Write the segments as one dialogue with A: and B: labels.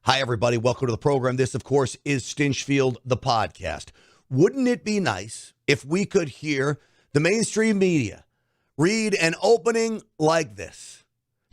A: Hi, everybody. Welcome to the program. This, of course, is Stinchfield, the podcast. Wouldn't it be nice if we could hear the mainstream media read an opening like this?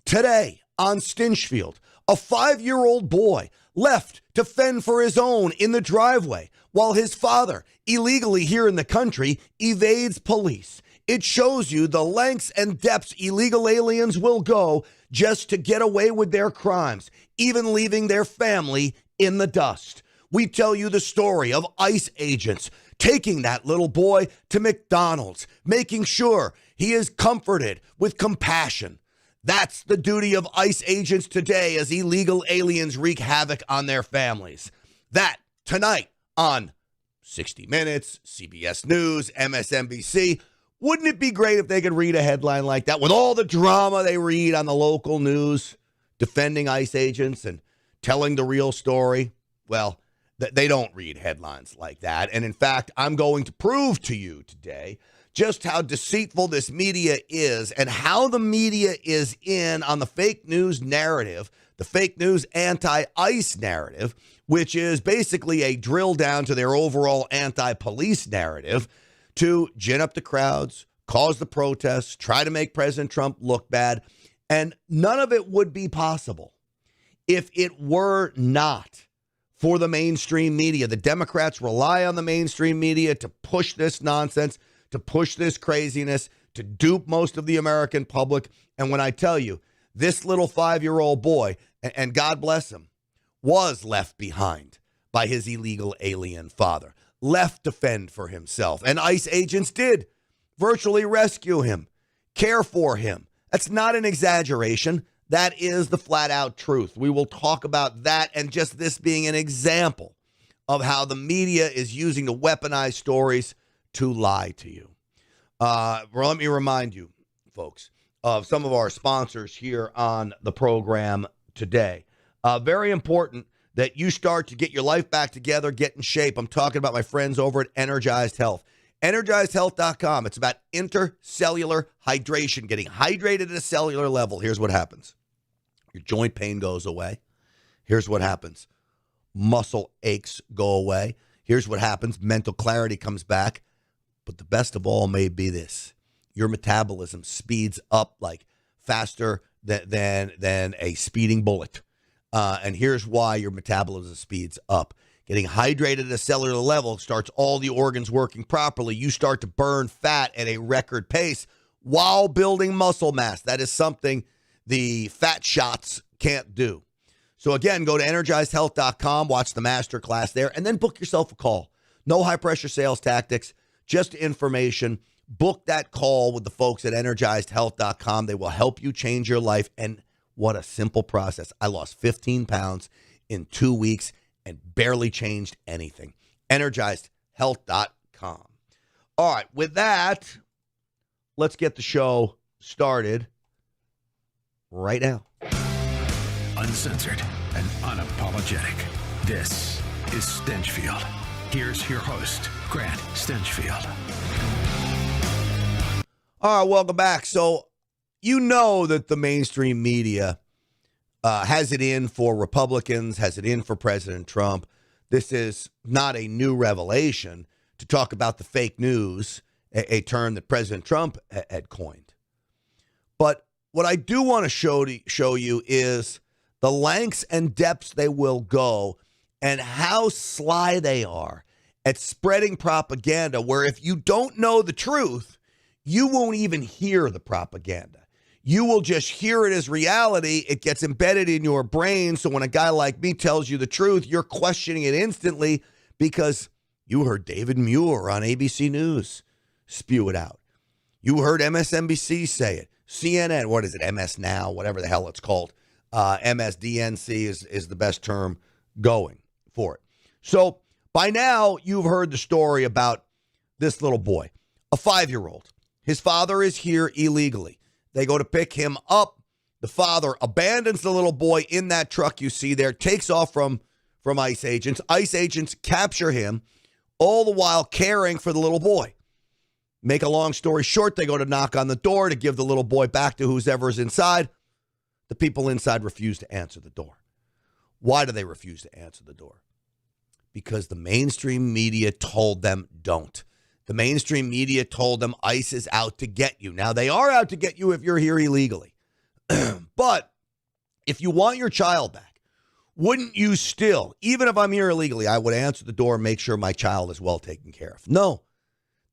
A: Today on Stinchfield, a 5-year-old boy left to fend for his own in the driveway while his father, illegally here in the country, evades police. It shows you the lengths and depths illegal aliens will go just to get away with their crimes, even leaving their family in the dust. We tell you the story of ICE agents taking that little boy to McDonald's, making sure he is comforted with compassion. That's the duty of ICE agents today as illegal aliens wreak havoc on their families. That tonight on 60 Minutes, CBS News, MSNBC. Wouldn't it be great if they could read a headline like that with all the drama they read on the local news, defending ICE agents and telling the real story? Well, they don't read headlines like that. And in fact, I'm going to prove to you today just how deceitful this media is and how the media is in on the fake news narrative, the fake news anti-ICE narrative, which is basically a drill down to their overall anti-police narrative, to gin up the crowds, cause the protests, try to make President Trump look bad. And none of it would be possible if it were not for the mainstream media. The Democrats rely on the mainstream media to push this nonsense, to push this craziness, to dupe most of the American public. And when I tell you, this little 5-year-old boy, and God bless him, was left behind by his illegal alien father, left to fend for himself. And ICE agents did virtually rescue him, care for him. That's not an exaggeration. That is the flat out truth. We will talk about that and just this being an example of how the media is using to weaponize stories to lie to you. Let me remind you, folks, of some of our sponsors here on the program today. Very important that you start to get your life back together, get in shape. I'm talking about my friends over at Energized Health. EnergizedHealth.com. It's about intercellular hydration, getting hydrated at a cellular level. Here's what happens. Your joint pain goes away. Here's what happens. Muscle aches go away. Here's what happens. Mental clarity comes back. But the best of all may be this. Your metabolism speeds up like faster than a speeding bullet. And here's why your metabolism speeds up. Getting hydrated at a cellular level starts all the organs working properly. You start to burn fat at a record pace while building muscle mass. That is something the fat shots can't do. So again, go to EnergizedHealth.com, watch the masterclass there, and then book yourself a call. No high-pressure sales tactics, just information. Book that call with the folks at EnergizedHealth.com. They will help you change your life. And what a simple process. I lost 15 pounds in 2 weeks and barely changed anything. EnergizedHealth.com. All right, with that, let's get the show started right now.
B: Uncensored and unapologetic. This is Stinchfield. Here's your host, Grant Stinchfield.
A: All right, welcome back. So, you know that the mainstream media has it in for Republicans, has it in for President Trump. This is not a new revelation to talk about the fake news, a term that President Trump had coined. But what I do want to show you is the lengths and depths they will go and how sly they are at spreading propaganda where if you don't know the truth, you won't even hear the propaganda. You will just hear it as reality. It gets embedded in your brain. So when a guy like me tells you the truth, you're questioning it instantly because you heard David Muir on ABC News spew it out. You heard MSNBC say it. CNN, what is it? MS Now, whatever the hell it's called. MSDNC is the best term going for it. So by now, you've heard the story about this little boy, a 5-year-old. His father is here illegally. They go to pick him up. The father abandons the little boy in that truck you see there, takes off from ICE agents. ICE agents capture him, all the while caring for the little boy. Make a long story short, they go to knock on the door to give the little boy back to whoever's inside. The people inside refuse to answer the door. Why do they refuse to answer the door? Because the mainstream media told them don't. The mainstream media told them ICE is out to get you. Now, they are out to get you if you're here illegally. But if you want your child back, wouldn't you still, even if I'm here illegally, I would answer the door and make sure my child is well taken care of? No.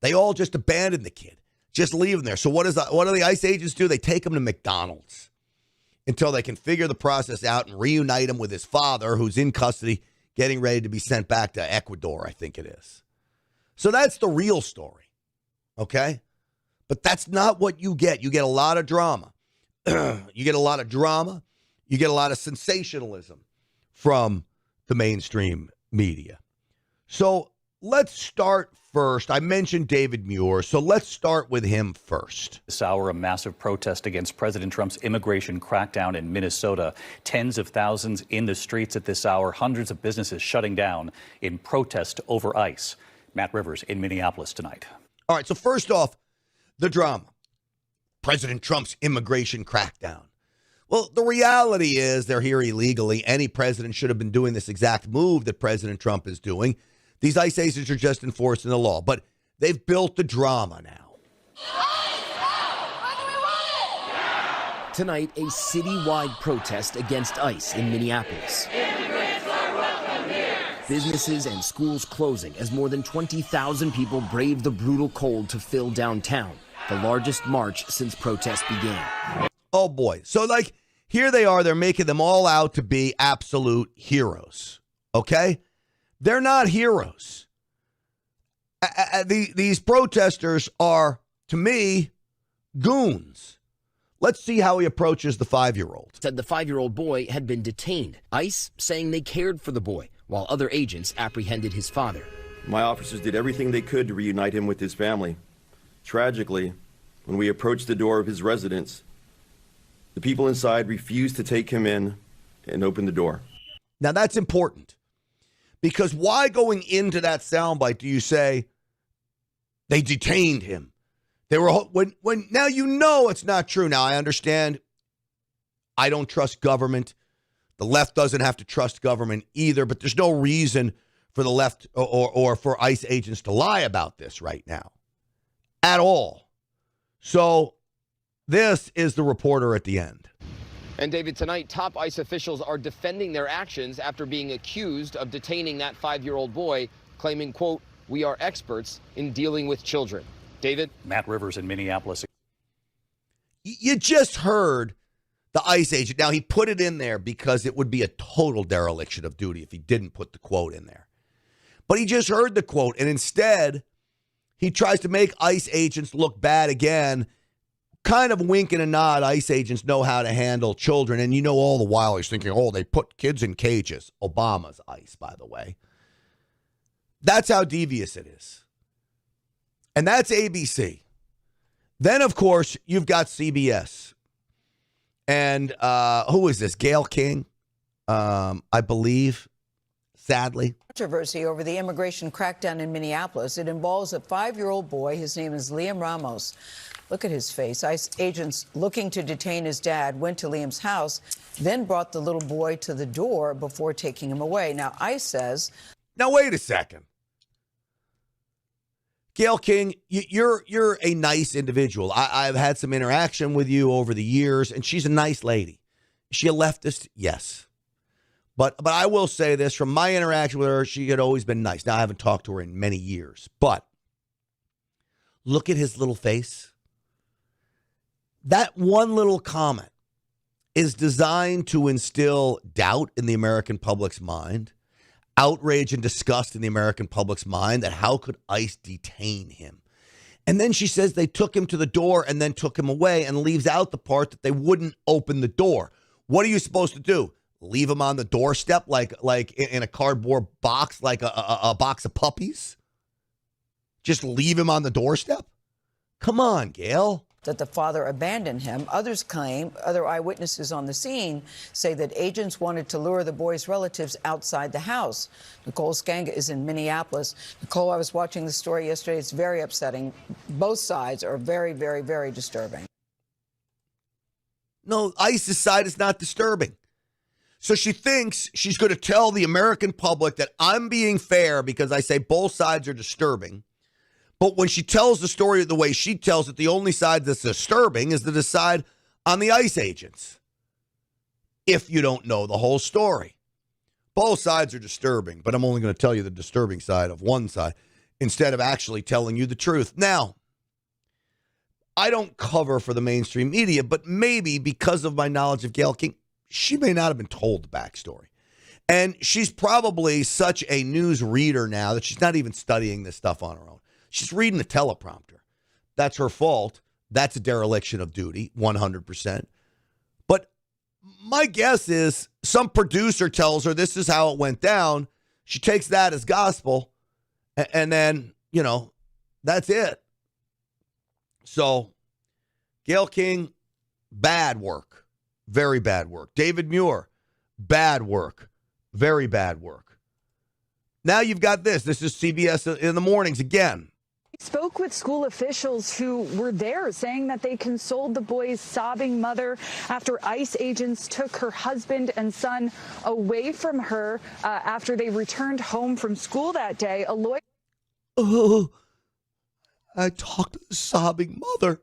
A: They all just abandon the kid. Just leave him there. So what do the ICE agents do? They take him to McDonald's until they can figure the process out and reunite him with his father, who's in custody, getting ready to be sent back to Ecuador, I think it is. So that's the real story, okay? But that's not what you get. You get a lot of drama. You get a lot of drama. You get a lot of sensationalism from the mainstream media. So let's start first. I mentioned David Muir, so let's start with him first.
C: This hour, a massive protest against President Trump's immigration crackdown in Minnesota. Tens of thousands in the streets at this hour. Hundreds of businesses shutting down in protest over ICE. Matt Rivers in Minneapolis tonight.
A: All right, so first off, the drama. President Trump's immigration crackdown. Well, the reality is they're here illegally. Any president should have been doing this exact move that President Trump is doing. These ICE agents are just enforcing the law, but they've built the drama now.
D: Tonight, a citywide protest against ICE in Minneapolis. Businesses and schools closing as more than 20,000 people braved the brutal cold to fill downtown, the largest march since protests began.
A: Oh, boy. So, here they are. They're making them all out to be absolute heroes, okay? They're not heroes. These protesters are, to me, goons. Let's see how he approaches the 5-year-old.
D: Said the 5-year-old boy had been detained. ICE saying they cared for the boy, while other agents apprehended his father.
E: My officers did everything they could to reunite him with his family. Tragically, when we approached the door of his residence, the people inside refused to take him in and open the door.
A: Now, that's important. Because why going into that soundbite do you say they detained him? They were when now you know it's not true. Now I understand. I don't trust government. The left doesn't have to trust government either. But there's no reason for the left or for ICE agents to lie about this right now, at all. So this is the reporter at the end.
F: And David, tonight, top ICE officials are defending their actions after being accused of detaining that 5-year-old boy, claiming, quote, "We are experts in dealing with children." David?
C: Matt Rivers in Minneapolis.
A: You just heard the ICE agent. Now, he put it in there because it would be a total dereliction of duty if he didn't put the quote in there. But he just heard the quote, and instead, he tries to make ICE agents look bad again. Kind of wink and a nod. ICE agents know how to handle children. And you know, all the while he's thinking, oh, they put kids in cages. Obama's ICE, by the way. That's how devious it is. And that's ABC. Then, of course, you've got CBS. And who is this? Gayle King, I believe, sadly.
G: Controversy over the immigration crackdown in Minneapolis. It involves a 5-year-old boy. His name is Liam Ramos. Look at his face. ICE agents looking to detain his dad went to Liam's house, then brought the little boy to the door before taking him away. Now, ICE says...
A: Now, wait a second. Gayle King, you're a nice individual. I've had some interaction with you over the years, and she's a nice lady. Is she a leftist? Yes. But I will say this, from my interaction with her, she had always been nice. Now, I haven't talked to her in many years, but look at his little face. That one little comment is designed to instill doubt in the American public's mind, outrage and disgust in the American public's mind that how could ICE detain him? And then she says they took him to the door and then took him away, and leaves out the part that they wouldn't open the door. What are you supposed to do? Leave him on the doorstep like in a cardboard box, like a box of puppies? Just leave him on the doorstep? Come on, Gayle.
G: that the father abandoned him. Others claim, other eyewitnesses on the scene say that agents wanted to lure the boy's relatives outside the house. Nicole Skanga is in Minneapolis. Nicole, I was watching the story yesterday. It's very upsetting. Both sides are very, very, very disturbing.
A: No, ICE's side is not disturbing. So she thinks she's going to tell the American public that I'm being fair because I say both sides are disturbing. But when she tells the story the way she tells it, the only side that's disturbing is the side on the ICE agents. If you don't know the whole story. Both sides are disturbing, but I'm only going to tell you the disturbing side of one side instead of actually telling you the truth. Now, I don't cover for the mainstream media, but maybe because of my knowledge of Gayle King, she may not have been told the backstory. And she's probably such a news reader now that she's not even studying this stuff on her own. She's reading a teleprompter. That's her fault. That's a dereliction of duty, 100%. But my guess is some producer tells her this is how it went down. She takes that as gospel. And then, that's it. So, Gayle King, bad work. Very bad work. David Muir, bad work. Very bad work. Now you've got this. This is CBS in the mornings again.
H: Spoke with school officials who were there saying that they consoled the boy's sobbing mother after ICE agents took her husband and son away from her after they returned home from school that day. A lawyer.
A: Oh, I talked to the sobbing mother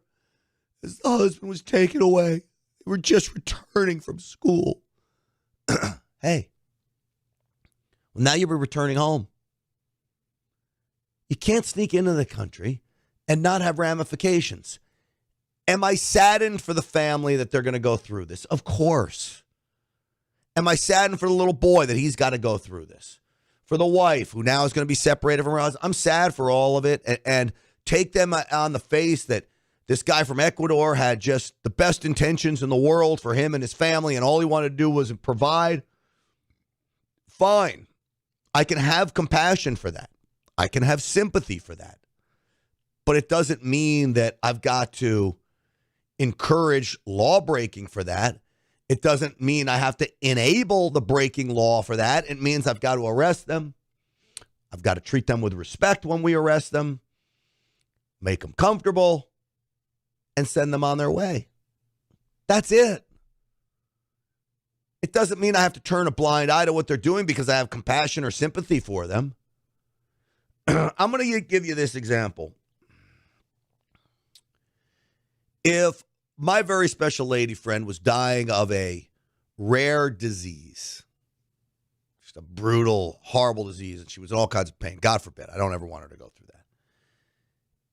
A: as the husband was taken away. They were just returning from school. Hey, well, now you're returning home. You can't sneak into the country and not have ramifications. Am I saddened for the family that they're going to go through this? Of course. Am I saddened for the little boy that he's got to go through this? For the wife who now is going to be separated from her husband? I'm sad for all of it. And take them on the face that this guy from Ecuador had just the best intentions in the world for him and his family, and all he wanted to do was provide. Fine. I can have compassion for that. I can have sympathy for that. But it doesn't mean that I've got to encourage law breaking for that. It doesn't mean I have to enable the breaking law for that. It means I've got to arrest them. I've got to treat them with respect when we arrest them, make them comfortable, and send them on their way. That's it. It doesn't mean I have to turn a blind eye to what they're doing because I have compassion or sympathy for them. I'm going to give you this example. If my very special lady friend was dying of a rare disease, just a brutal, horrible disease, and she was in all kinds of pain, God forbid, I don't ever want her to go through that.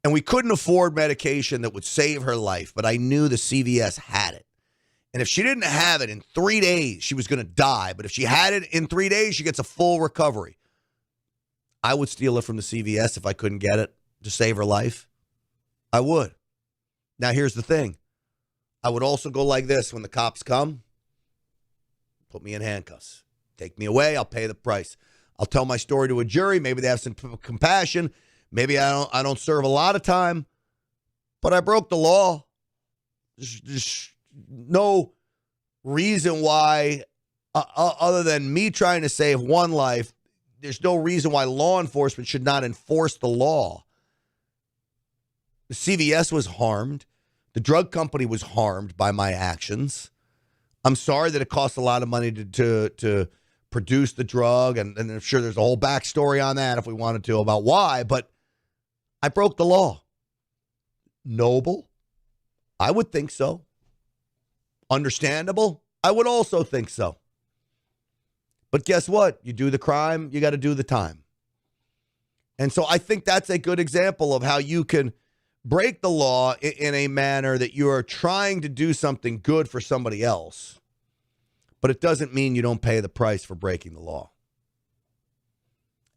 A: And we couldn't afford medication that would save her life, but I knew the CVS had it. And if she didn't have it in 3 days, she was going to die. But if she had it in 3 days, she gets a full recovery. I would steal it from the CVS if I couldn't get it to save her life. I would. Now, here's the thing. I would also go like this when the cops come. Put me in handcuffs. Take me away. I'll pay the price. I'll tell my story to a jury. Maybe they have some compassion. Maybe I don't serve a lot of time, but I broke the law. There's no reason why, other than me trying to save one life, there's no reason why law enforcement should not enforce the law. The CVS was harmed. The drug company was harmed by my actions. I'm sorry that it costs a lot of money to produce the drug, and I'm sure there's a whole backstory on that if we wanted to about why, but I broke the law. Noble? I would think so. Understandable? I would also think so. But guess what? You do the crime, you got to do the time. And so I think that's a good example of how you can break the law in a manner that you are trying to do something good for somebody else, but it doesn't mean you don't pay the price for breaking the law.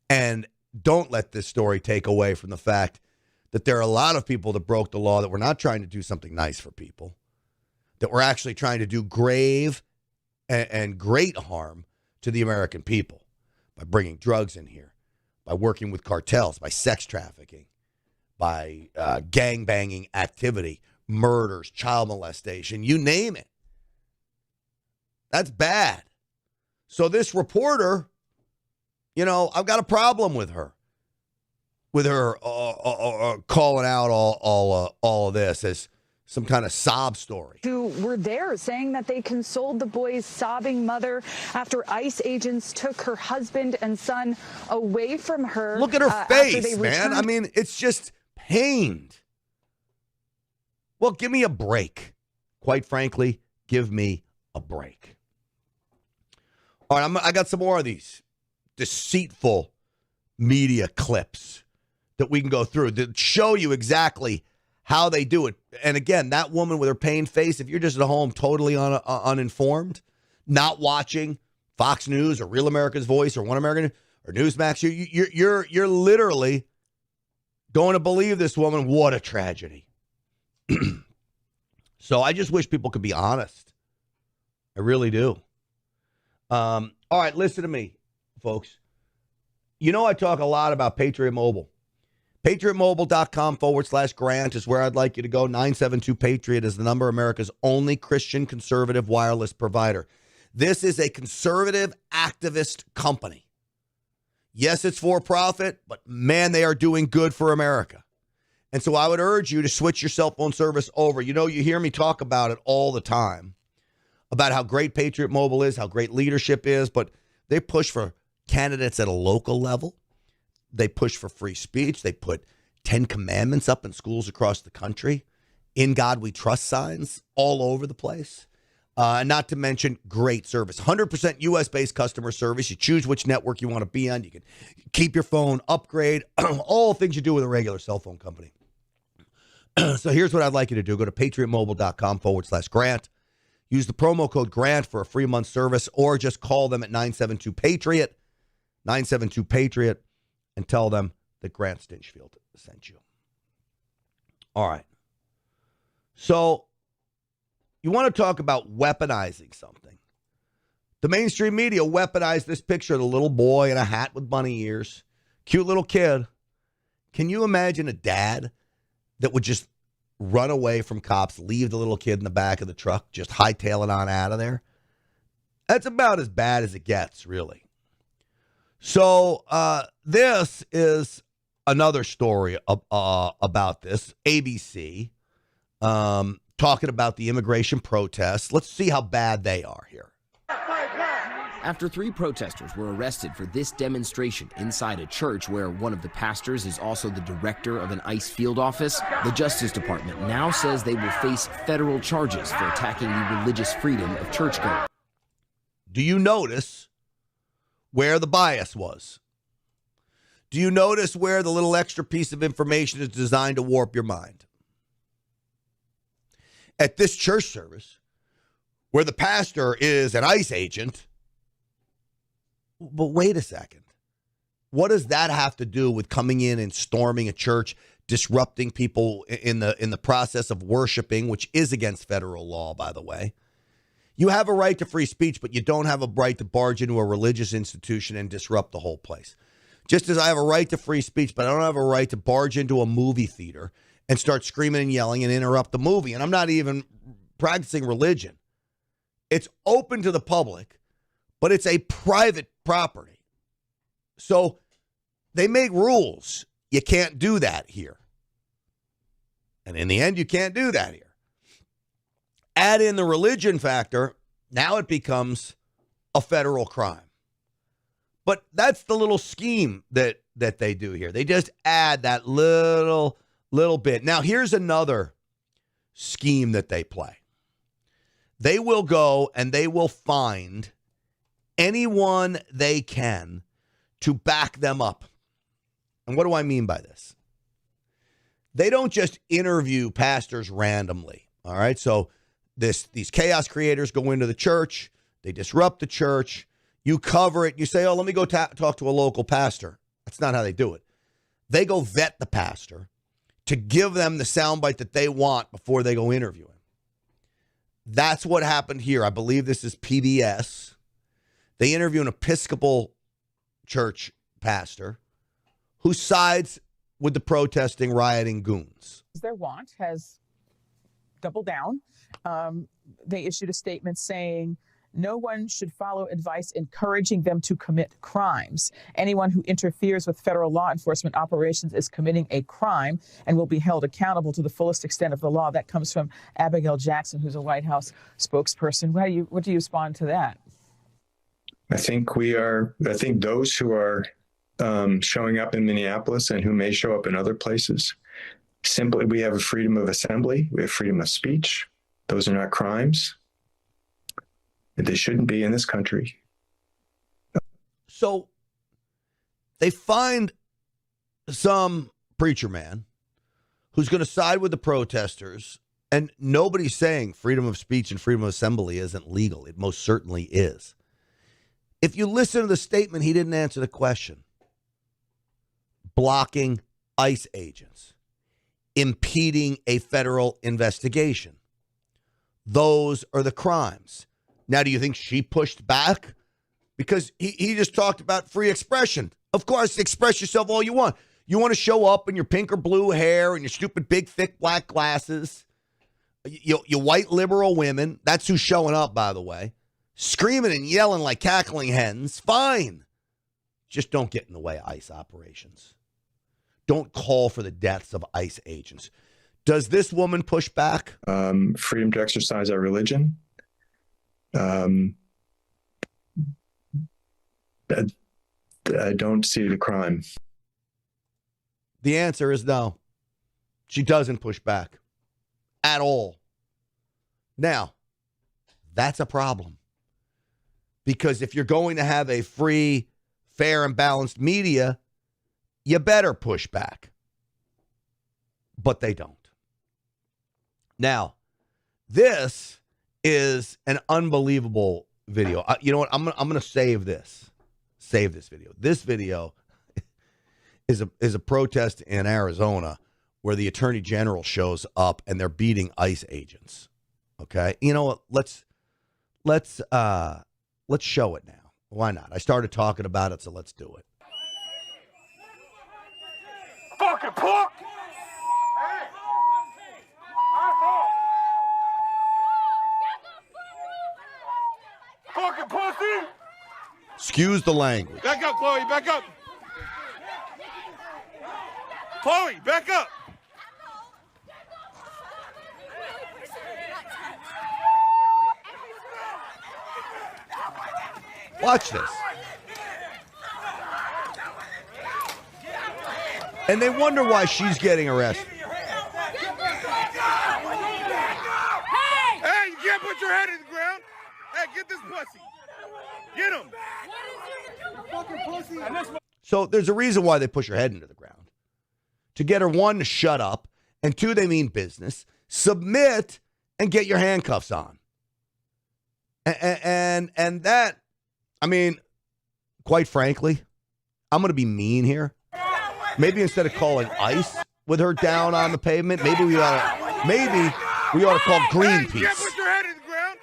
A: And don't let this story take away from the fact that there are a lot of people that broke the law that were not trying to do something nice for people, that were actually trying to do grave and great harm to the American people by bringing drugs in here, by working with cartels, by sex trafficking, by gang-banging activity, murders, child molestation, you name it. That's bad. So this reporter, I've got a problem with her calling out all of this as some kind of sob story.
H: Who were there saying that they consoled the boy's sobbing mother after ICE agents took her husband and son away from her.
A: Look at her face, man. I mean, it's just pained. Well, give me a break. Quite frankly, give me a break. All right, I got some more of these deceitful media clips that we can go through that show you exactly how they do it. And again, that woman with her pained face, if you're just at home totally uninformed, not watching Fox News or Real America's Voice or One American or Newsmax, you're literally going to believe this woman. What a tragedy. So I just wish people could be honest. I really do. All right, listen to me, folks. You know I talk a lot about Patriot Mobile. PatriotMobile.com/Grant is where I'd like you to go. 972-PATRIOT is the number. America's only Christian conservative wireless provider. This is a conservative activist company. Yes, it's for profit, but man, they are doing good for America. And so I would urge you to switch your cell phone service over. You know, you hear me talk about it all the time, about how great Patriot Mobile is, how great leadership is, but they push for candidates at a local level. They push for free speech. They put 10 commandments up in schools across the country. In God We Trust signs all over the place. Not to mention great service. 100% U.S.-based customer service. You choose which network you want to be on. You can keep your phone, upgrade, all things you do with a regular cell phone company. So here's what I'd like you to do. Go to PatriotMobile.com/Grant. Use the promo code GRANT for a free month service, or just call them at 972-PATRIOT, 972-PATRIOT, and tell them that Grant Stinchfield sent you. All right. So you want to talk about weaponizing something. The mainstream media weaponized this picture of the little boy in a hat with bunny ears. Cute little kid. Can you imagine a dad that would just run away from cops, leave the little kid in the back of the truck, just hightail it on out of there? That's about as bad as it gets, really. So this is another story about this. ABC talking about the immigration protests. Let's see how bad they are here.
D: After 3 protesters were arrested for this demonstration inside a church where one of the pastors is also the director of an ICE field office, the Justice Department now says they will face federal charges for attacking the religious freedom of churchgoing.
A: Do you notice where the bias was? Do you notice where the little extra piece of information is designed to warp your mind? At this church service, where the pastor is an ICE agent. But wait a second. What does that have to do with coming in and storming a church, disrupting people in the process of worshiping, which is against federal law, by the way? You have a right to free speech, but you don't have a right to barge into a religious institution and disrupt the whole place. Just as I have a right to free speech, but I don't have a right to barge into a movie theater and start screaming and yelling and interrupt the movie. And I'm not even practicing religion. It's open to the public, but it's a private property. So they make rules. You can't do that here. And in the end, you can't do that here. Add in the religion factor, now it becomes a federal crime. But that's the little scheme that they do here. They just add that little bit. Now, here's another scheme that they play. They will go and they will find anyone they can to back them up. And what do I mean by this? They don't just interview pastors randomly. All right. So these chaos creators go into the church. They disrupt the church. You cover it. You say, oh, let me go talk to a local pastor. That's not how they do it. They go vet the pastor to give them the soundbite that they want before they go interview him. That's what happened here. I believe this is PBS. They interview an Episcopal church pastor who sides with the protesting, rioting goons.
I: Their want has doubled down. They issued a statement saying No one should follow advice encouraging them to commit crimes. Anyone who interferes with federal law enforcement operations is committing a crime and will be held accountable to the fullest extent of the law. That comes from Abigail Jackson, who's a White House spokesperson. What do you respond to that?
J: I think those who are showing up in Minneapolis and who may show up in other places, simply, we have a freedom of assembly, we have freedom of speech. Those are not crimes. They shouldn't be in this country.
A: So they find some preacher man who's going to side with the protesters, and nobody's saying freedom of speech and freedom of assembly isn't legal. It most certainly is. If you listen to the statement, he didn't answer the question. Blocking ICE agents, impeding a federal investigation. Those are the crimes. Now, do you think she pushed back? Because he just talked about free expression. Of course, express yourself all you want. You want to show up in your pink or blue hair and your stupid big, thick black glasses. You white liberal women. That's who's showing up, by the way. Screaming and yelling like cackling hens. Fine. Just don't get in the way of ICE operations. Don't call for the deaths of ICE agents. Does this woman push back?
J: Freedom to exercise our religion. I don't see the crime.
A: The answer is no. She doesn't push back at all. Now, that's a problem. Because if you're going to have a free, fair, and balanced media, you better push back. But they don't. Now, this is an unbelievable video. You know what? I'm gonna save this. Save this video. This video is a protest in Arizona where the Attorney General shows up and they're beating ICE agents. Okay? You know what? Let's show it now. Why not? I started talking about it, so let's do it.
K: Fucking pork! Fucking pussy!
A: Excuse the language.
K: Back up, Chloe, back up! Chloe, back up!
A: Watch this. And they wonder why she's getting arrested.
K: Hey, you can't put your head in the ground! Hey, get this pussy! Get him!
A: So there's a reason why they push her head into the ground. To get her, one, to shut up, and two, they mean business. Submit and get your handcuffs on. And that, I mean, quite frankly, I'm going to be mean here. Maybe instead of calling ICE with her down on the pavement, maybe we ought to call Greenpeace.
K: Hey, you can't put your head in the ground!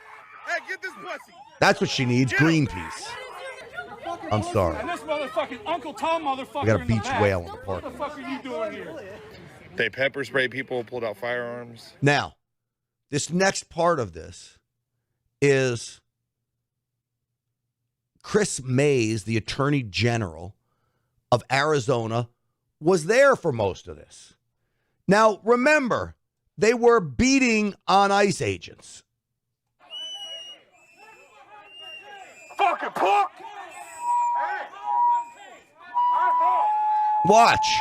K: Hey, get this pussy!
A: That's what she needs, Greenpeace. I'm sorry.
K: And this motherfucking Uncle Tom motherfucker.
A: We got a beach whale in the park.
K: What the fuck are you doing here? They pepper spray people, pulled out firearms.
A: Now, this next part of this is Chris Mays, the Attorney General of Arizona, was there for most of this. Now, remember, they were beating on ICE agents.
K: Fucking pork!
A: Watch.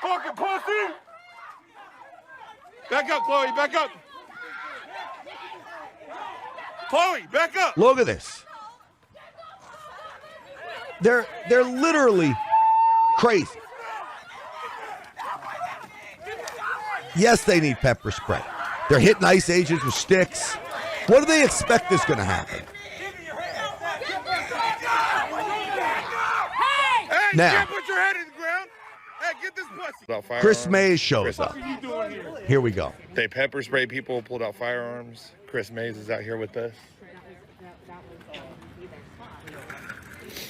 K: Fucking pussy! Back up, Chloe, back up! Chloe, back up!
A: Look at this. They're literally crazy. Yes, they need pepper spray. They're hitting ICE agents with sticks. What do they expect is going to happen?
K: Hey,
A: now,
K: you can't put your head in the ground. Hey, get this pussy.
A: Chris Mays shows up. Here we go.
K: They pepper spray people, pulled out firearms. Chris Mays is out here with us.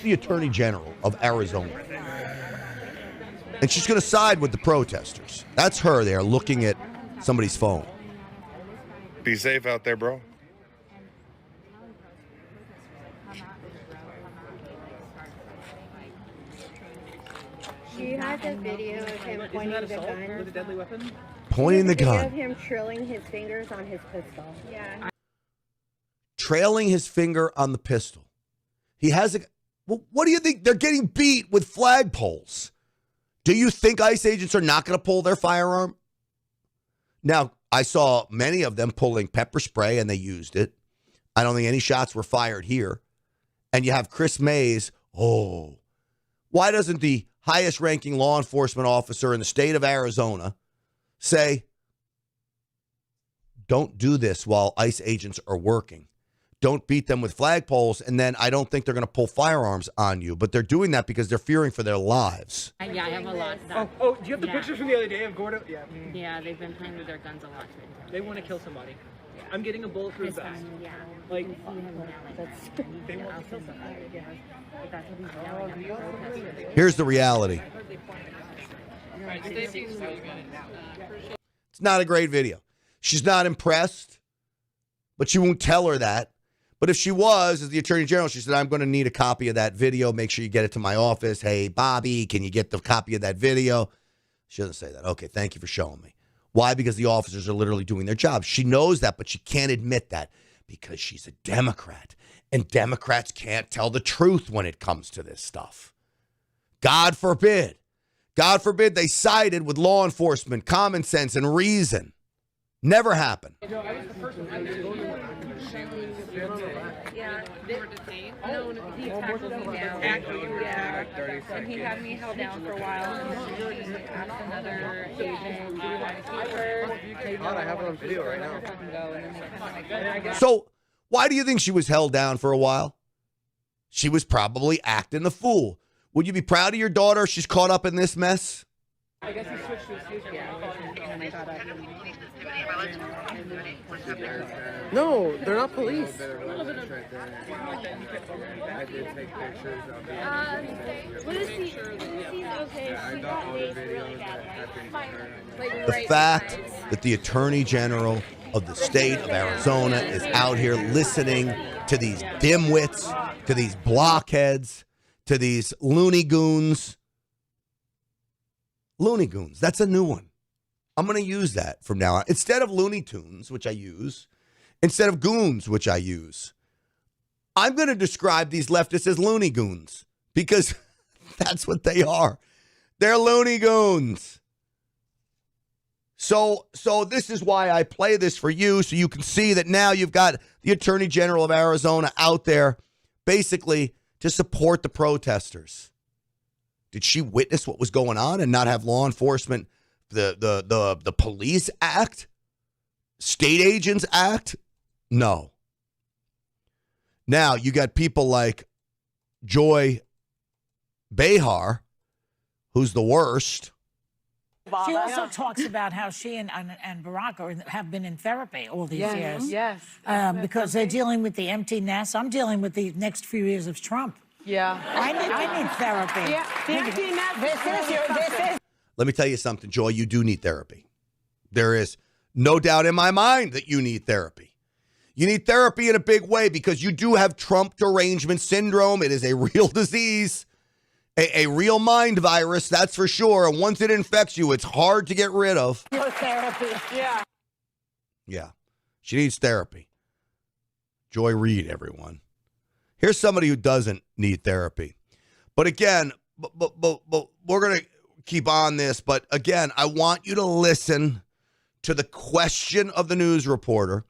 A: The Attorney General of Arizona. And she's going to side with the protesters. That's her there looking at somebody's phone.
K: Be safe out there, bro.
L: Do you have the video of him pointing the gun?
M: With a deadly weapon?
A: Pointing the gun.
L: Of him trilling his fingers on his pistol. Yeah.
A: Trailing his finger on the pistol. He has a... Well, what do you think? They're getting beat with flagpoles. Do you think ICE agents are not going to pull their firearm? Now, I saw many of them pulling pepper spray, and they used it. I don't think any shots were fired here. And you have Chris Mays. Oh, why doesn't the highest-ranking law enforcement officer in the state of Arizona say, don't do this while ICE agents are working? Don't beat them with flagpoles, and then I don't think they're going to pull firearms on you. But they're doing that because they're fearing for their lives.
N: Yeah, I have a lot.
M: Oh, do you have the pictures from the other day of Gordo? Yeah.
N: Yeah, they've been playing with their guns a lot.
M: They want to kill somebody. Yeah. I'm getting a bulletproof vest.
N: Yeah.
M: Like,
N: they want to kill somebody. Yeah. That's what he's yelling at the protesters.
A: Here's the reality. It's not a great video. She's not impressed, but she won't tell her that. But if she was, as the Attorney General, she said, I'm going to need a copy of that video. Make sure you get it to my office. Hey, Bobby, can you get the copy of that video? She doesn't say that. Okay, thank you for showing me. Why? Because the officers are literally doing their job. She knows that, but she can't admit that because she's a Democrat. And Democrats can't tell the truth when it comes to this stuff. God forbid. God forbid they sided with law enforcement, common sense, and reason. Never happened.
N: Yeah, they were detained. No, he tackled me down. Yeah, and he had me held down for a while. And then he asked another agent,
M: I have it on video right now.
A: So why do you think she was held down for a while? She was probably acting the fool. Would you be proud of your daughter if she's caught up in this mess?
M: I guess he switched to his No, they're not police.
A: The fact that the Attorney General of the state of Arizona is out here listening to these dimwits, to these blockheads, to these loony goons. Looney Goons, that's a new one. I'm going to use that from now on. Instead of Looney Tunes, which I use, instead of goons, which I use, I'm going to describe these leftists as Looney Goons because that's what they are. They're Looney Goons. So this is why I play this for you, so you can see that now you've got the Attorney General of Arizona out there basically to support the protesters. Did she witness what was going on and not have law enforcement, the police act, state agents act? No. Now you got people like Joy Behar, who's the worst.
O: She also talks about how she and Barack have been in therapy all these years.
H: Yes.
O: Because they're dealing with the empty nest. I'm dealing with the next few years of Trump.
H: Yeah.
O: I need therapy.
H: Yeah.
A: Let me tell you something, Joy. You do need therapy. There is no doubt in my mind that you need therapy. You need therapy in a big way because you do have Trump derangement syndrome. It is a real disease, a real mind virus, that's for sure. And once it infects you, it's hard to get rid of.
O: Therapy.
H: Yeah.
A: Yeah. She needs therapy. Joy Reid, everyone. Here's somebody who doesn't need therapy. But again, but we're going to keep on this. But again, I want you to listen to the question of the news reporter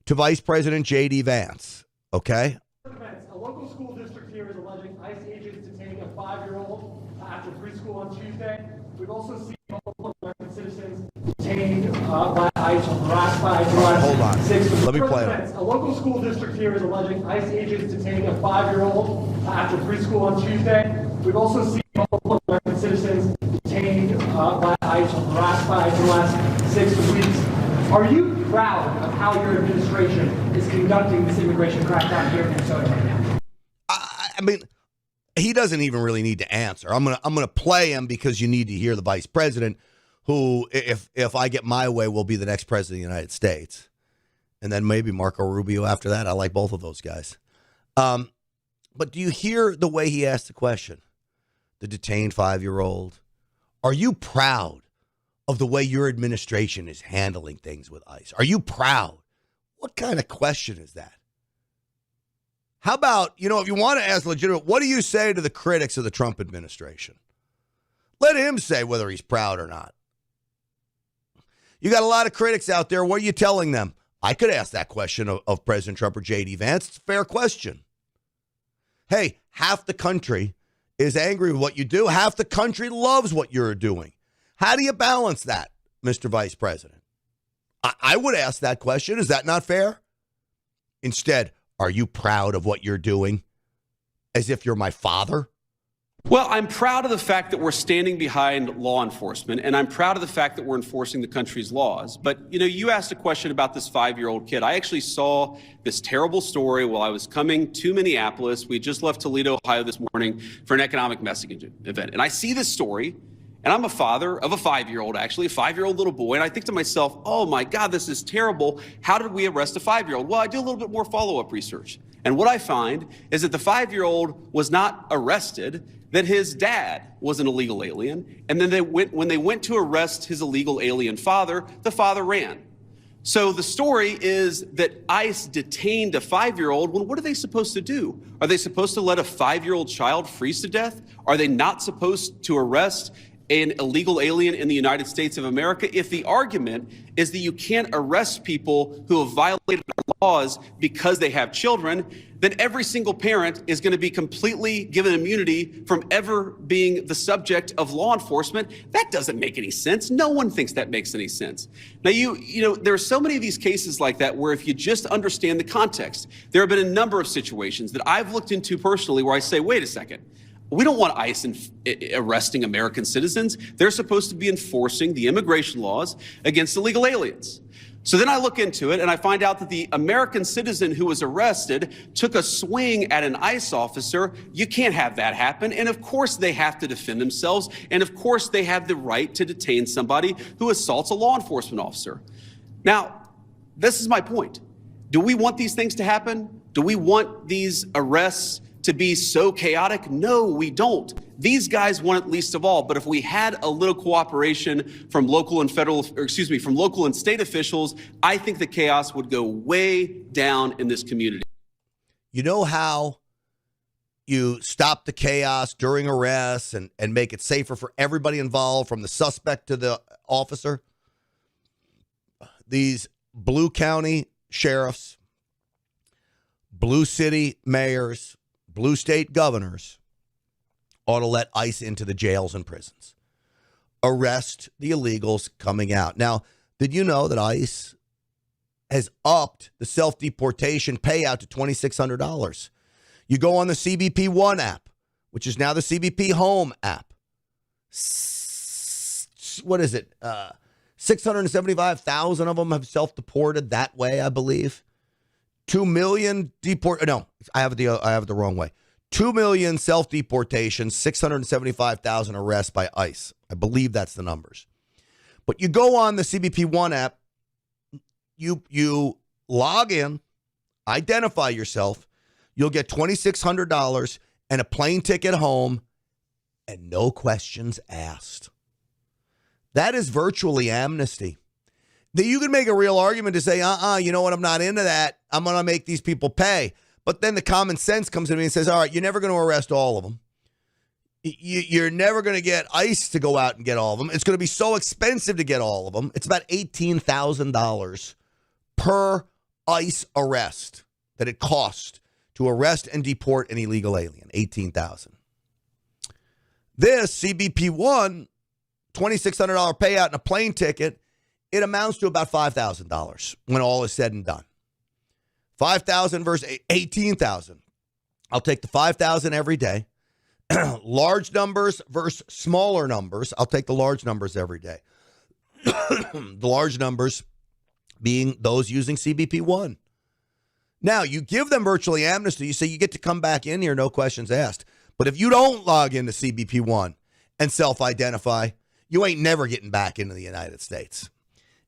A: to Vice President J.D. Vance. Okay?
P: A local school district here is alleging ICE agents detaining a 5-year-old after preschool on Tuesday. We've also seen multiple American citizens detained by ICE on the last 5 months.
A: Hold on. Let me play it.
P: A local school district here is alleging ICE agents detaining a 5-year-old after preschool on Tuesday. We've also seen multiple American citizens detained by ICE on the last 6 weeks. Are you proud of how your administration is conducting this immigration crackdown here in Minnesota right now?
A: I mean, he doesn't even really need to answer. I'm gonna play him because you need to hear the vice president, who, if I get my way, will be the next president of the United States. And then maybe Marco Rubio after that. I like both of those guys. But do you hear the way he asked the question? The detained 5-year-old. Are you proud of the way your administration is handling things with ICE? Are you proud? What kind of question is that? How about, if you want to ask legitimate, what do you say to the critics of the Trump administration? Let him say whether he's proud or not. You got a lot of critics out there. What are you telling them? I could ask that question of President Trump or J.D. Vance. It's a fair question. Hey, half the country is angry with what you do. Half the country loves what you're doing. How do you balance that, Mr. Vice President? I would ask that question. Is that not fair? Instead, are you proud of what you're doing? As if you're my father?
Q: Well, I'm proud of the fact that we're standing behind law enforcement, and I'm proud of the fact that we're enforcing the country's laws. But, you asked a question about this 5-year-old kid. I actually saw this terrible story while I was coming to Minneapolis. We just left Toledo, Ohio this morning for an economic messaging event. And I see this story, and I'm a father of a 5-year-old, actually, a 5-year-old little boy. And I think to myself, oh, my God, this is terrible. How did we arrest a 5-year-old? Well, I do a little bit more follow-up research. And what I find is that the 5-year-old was not arrested, that his dad was an illegal alien. And then when they went to arrest his illegal alien father, the father ran. So the story is that ICE detained a 5-year-old. Well, what are they supposed to do? Are they supposed to let a 5-year-old child freeze to death? Are they not supposed to arrest an illegal alien in the United States of America? If the argument is that you can't arrest people who have violated our laws because they have children, then every single parent is going to be completely given immunity from ever being the subject of law enforcement. That doesn't make any sense. No one thinks that makes any sense. Now, there are so many of these cases like that where if you just understand the context, there have been a number of situations that I've looked into personally where I say, wait a second. We don't want ICE arresting American citizens. They're supposed to be enforcing the immigration laws against illegal aliens. So then I look into it and I find out that the American citizen who was arrested took a swing at an ICE officer. You can't have that happen. And of course they have to defend themselves. And of course they have the right to detain somebody who assaults a law enforcement officer. Now, this is my point. Do we want these things to happen? Do we want these arrests to be so chaotic? No, we don't. These guys want it least of all. But if we had a little cooperation from local and from local and state officials, I think the chaos would go way down in this community.
A: You know how you stop the chaos during arrests and make it safer for everybody involved, from the suspect to the officer? These blue county sheriffs, blue city mayors, blue state governors ought to let ICE into the jails and prisons. Arrest the illegals coming out. Now, did you know that ICE has upped the self-deportation payout to $2,600? You go on the CBP One app, which is now the CBP Home app. What is it? 675,000 of them have self-deported that way, I believe. 2 million No, I have it the wrong way. 2 million self-deportations, 675,000 arrests by ICE. I believe that's the numbers. But you go on the CBP One app, you log in, identify yourself, you'll get $2,600 and a plane ticket home and no questions asked. That is virtually amnesty. You can make a real argument to say, you know what, I'm not into that. I'm going to make these people pay. But then the common sense comes to me and says, all right, you're never going to arrest all of them. You're never going to get ICE to go out and get all of them. It's going to be so expensive to get all of them. It's about $18,000 per ICE arrest that it costs to arrest and deport an illegal alien. $18,000. This CBP One, $2,600 payout and a plane ticket, it amounts to about $5,000 when all is said and done. 5,000 versus 18,000. I'll take the 5,000 every day. Large numbers versus smaller numbers. I'll take the large numbers every day. The large numbers being those using CBP One. Now, you give them virtually amnesty. You say you get to come back in here, no questions asked. But if you don't log into CBP One and self-identify, you ain't never getting back into the United States.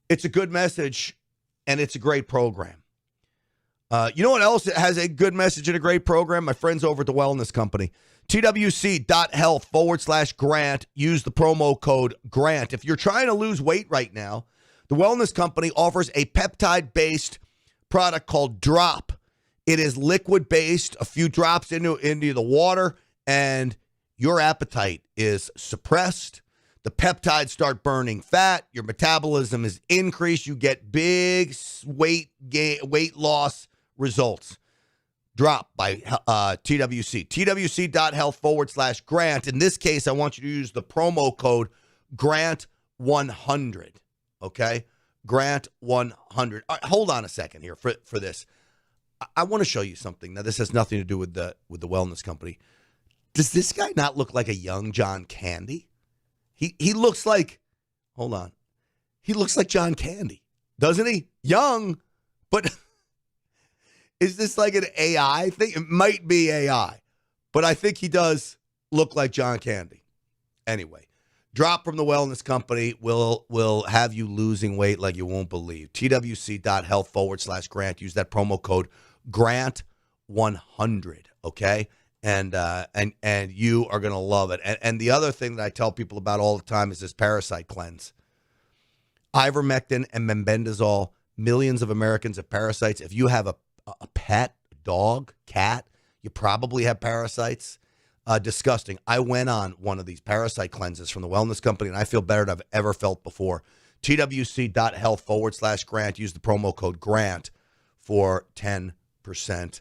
A: It's a good message, and it's a great program. You know what else has a good message and a great program? My friends over at the Wellness Company. TWC.health/Grant. Use the promo code GRANT. If you're trying to lose weight right now, the Wellness Company offers a peptide-based product called Drop. It is liquid-based, a few drops into the water, and your appetite is suppressed. The peptides start burning fat. Your metabolism is increased. You get big weight loss results. Drop by TWC. TWC.health/Grant. In this case, I want you to use the promo code GRANT100. Okay? GRANT100. All right, hold on a second here for this. I want to show you something. Now, this has nothing to do with the Wellness Company. Does this guy not look like a young John Candy? He looks like, hold on. He looks like John Candy, doesn't he? Young, but is this like an AI thing? It might be AI, but I think he does look like John Candy. Anyway, Drop from the Wellness Company will have you losing weight like you won't believe. TWC.health/Grant. Use that promo code GRANT100, okay? And you are going to love it. And the other thing that I tell people about all the time is this parasite cleanse. Ivermectin and mebendazole. Millions of Americans have parasites. If you have a pet, dog, cat, you probably have parasites. Disgusting. I went on one of these parasite cleanses from the Wellness Company, and I feel better than I've ever felt before. TWC.health/Grant. Use the promo code GRANT for 10%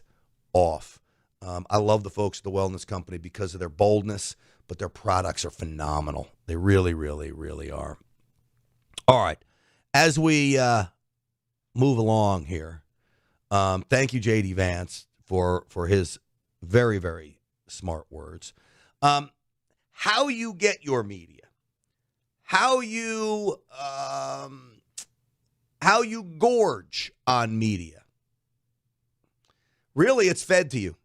A: off. I love the folks at the Wellness Company because of their boldness, but their products are phenomenal. They really, really, really are. All right. As we move along here, thank you, J.D. Vance, for his very, very smart words. How you get your media, how you gorge on media. Really, it's fed to you.